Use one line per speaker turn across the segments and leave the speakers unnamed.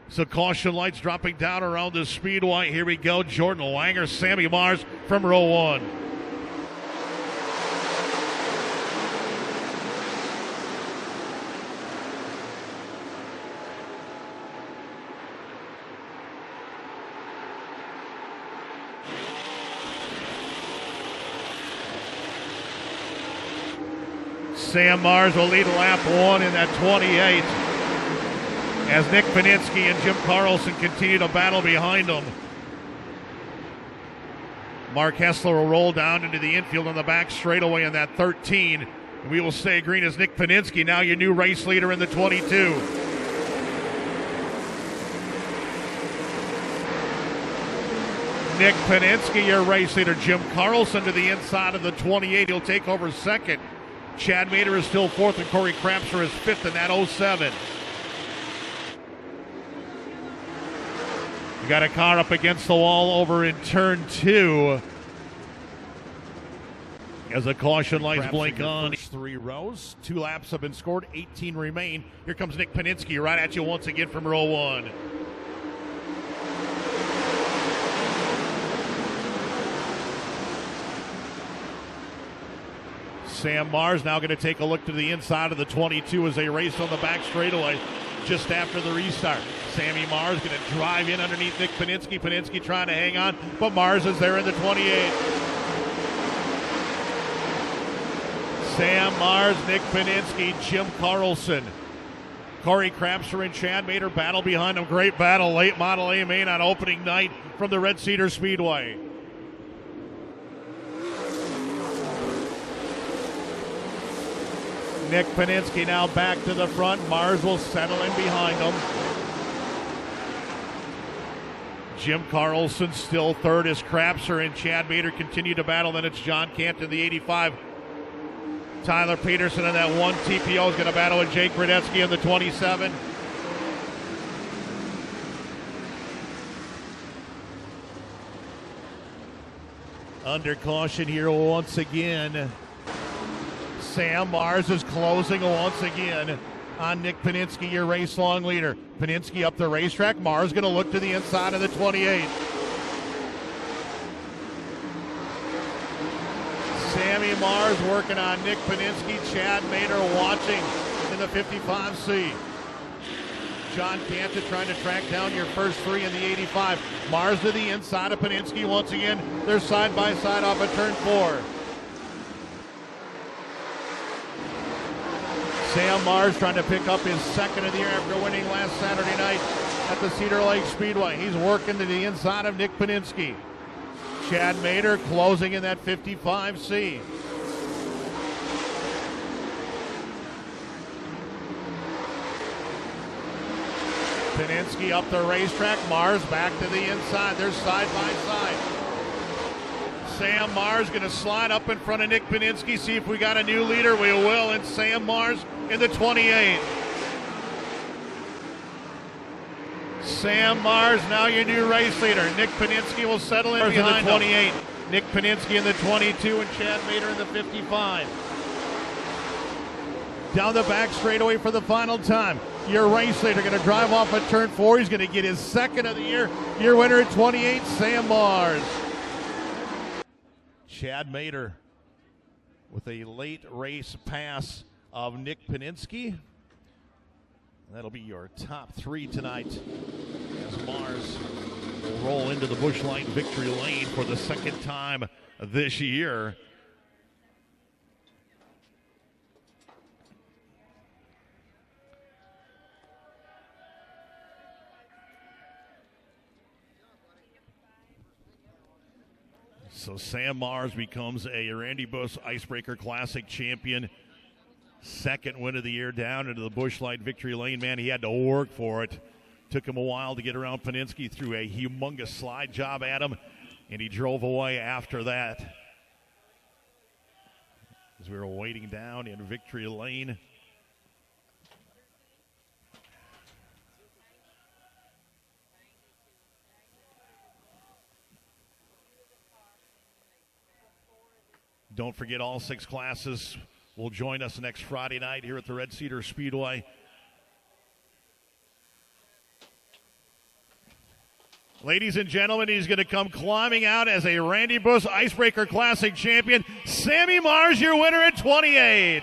So caution lights dropping down around the speedway. Here we go. Jordan Langer, Sammy Mars from row one. Sam Mars will lead lap one in that 28 as Nick Panitzke and Jim Carlson continue to battle behind him. Mark Hessler will roll down into the infield on the back straightaway in that 13. We will stay green as Nick Panitzke, now your new race leader in the 22. Nick Panitzke, your race leader. Jim Carlson to the inside of the 28. He'll take over second. Chad Mader is still fourth, and Corey Krapser is fifth in that 07. We got a car up against the wall over in turn two as the caution lights blink on. First 3 rows, 2 laps have been scored, 18 remain. Here comes Nick Panitzke right at you once again from row one. Sam Mars now going to take a look to the inside of the 22 as they race on the back straightaway just after the restart. Sammy Mars going to drive in underneath Nick Panitzke. Panitzke trying to hang on, but Mars is there in the 28. Sam Mars, Nick Panitzke, Jim Carlson, Corey Krapser and Chad Mader battle behind them. Great battle, late Model A main on opening night from the Red Cedar Speedway. Nick Panitzke now back to the front. Mars will settle in behind him. Jim Carlson still third as Krapser and Chad Mader continue to battle. Then it's John Canton, the 85. Tyler Peterson in that one TPO is going to battle with Jake Brodetsky in the 27. Under caution here once again. Sam Mars is closing once again on Nick Panitzke, your race long leader. Panitzke up the racetrack. Mars going to look to the inside of the 28. Sammy Mars working on Nick Panitzke. Chad Mader watching in the 55C. John Canton trying to track down your first 3 in the 85. Mars to the inside of Panitzke once again. They're side by side off of turn 4. Sam Mars trying to pick up his second of the year after winning last Saturday night at the Cedar Lake Speedway. He's working to the inside of Nick Panitzke. Chad Mader closing in that 55C. Panitzke up the racetrack. Mars back to the inside. They're side by side. Sam Mars going to slide up in front of Nick Panitzke. See if we got a new leader. We will. And Sam Mars in the 28. Sam Mars, now your new race leader. Nick Panitzke will settle in behind the 28. Nick Panitzke in the 22 and Chad Mader in the 55. Down the back straightaway for the final time. Your race leader going to drive off at turn 4. He's going to get his second of the year. Your winner at 28, Sam Mars. Chad Mader with a late race pass of Nick Panitzke. That'll be your top 3 tonight as Mars will roll into the Busch Light victory lane for the second time this year. So Sam Mars becomes a Randy Busch Icebreaker Classic champion. Second win of the year down into the Busch Light victory lane. Man, he had to work for it. Took him a while to get around Panitzke, threw a humongous slide job at him, and he drove away after that. As we were waiting down in victory lane. Don't forget, all 6 classes will join us next Friday night here at the Red Cedar Speedway. Ladies and gentlemen, he's going to come climbing out as a Randy Buss Icebreaker Classic champion. Sammy Mars, your winner at 28.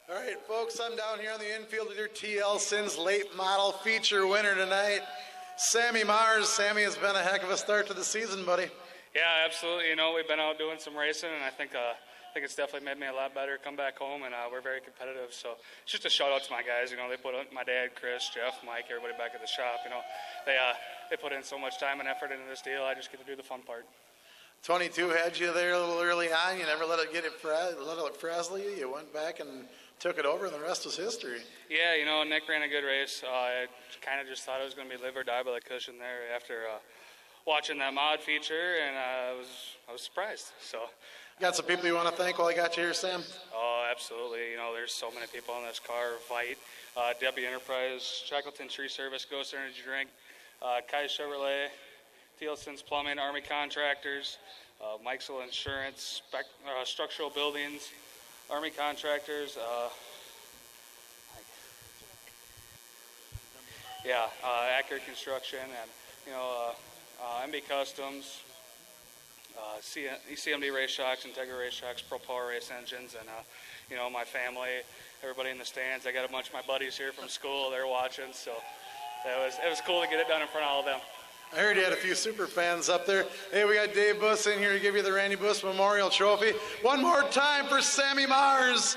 All right, folks, I'm down here on the infield with your TL Sins late model feature winner tonight, Sammy Mars. Sammy, has been a heck of a start to the season, buddy.
Yeah, absolutely. You know, we've been out doing some racing, and I think it's definitely made me a lot better. Come back home, and we're very competitive. So it's just a shout out to my guys. You know, they put my dad, Chris, Jeff, Mike, everybody back at the shop. You know, they put in so much time and effort into this deal. I just get to do the fun part.
22 had you there a little early on. You never let it frazzle you. You went back and took it over, and the rest was history.
Yeah, you know, Nick ran a good race. I kind of just thought it was going to be live or die by the cushion there after watching that mod feature, and I was surprised. So,
got some people you want to thank while I got you here, Sam?
Oh, absolutely. You know, there's so many people in this car. Vite, Debbie Enterprise, Shackleton Tree Service, Ghost Energy Drink, 𝙍𝙖𝙘𝙚 Chevrolet, TL Sins Plumbing, Army Contractors, Mikesell Insurance, Structural Buildings, Army Contractors, Accurate Construction, and, you know, MB Customs, ECMD Race Shocks, Integra Race Shocks, Pro Power Race Engines, and, you know, my family, everybody in the stands. I got a bunch of my buddies here from school. They're watching, so it was cool to get it done in front of all of them.
I heard you had a few super fans up there. Hey, we got Dave Buss in here to give you the Randy Buss Memorial Trophy. One more time for Sammy Mars.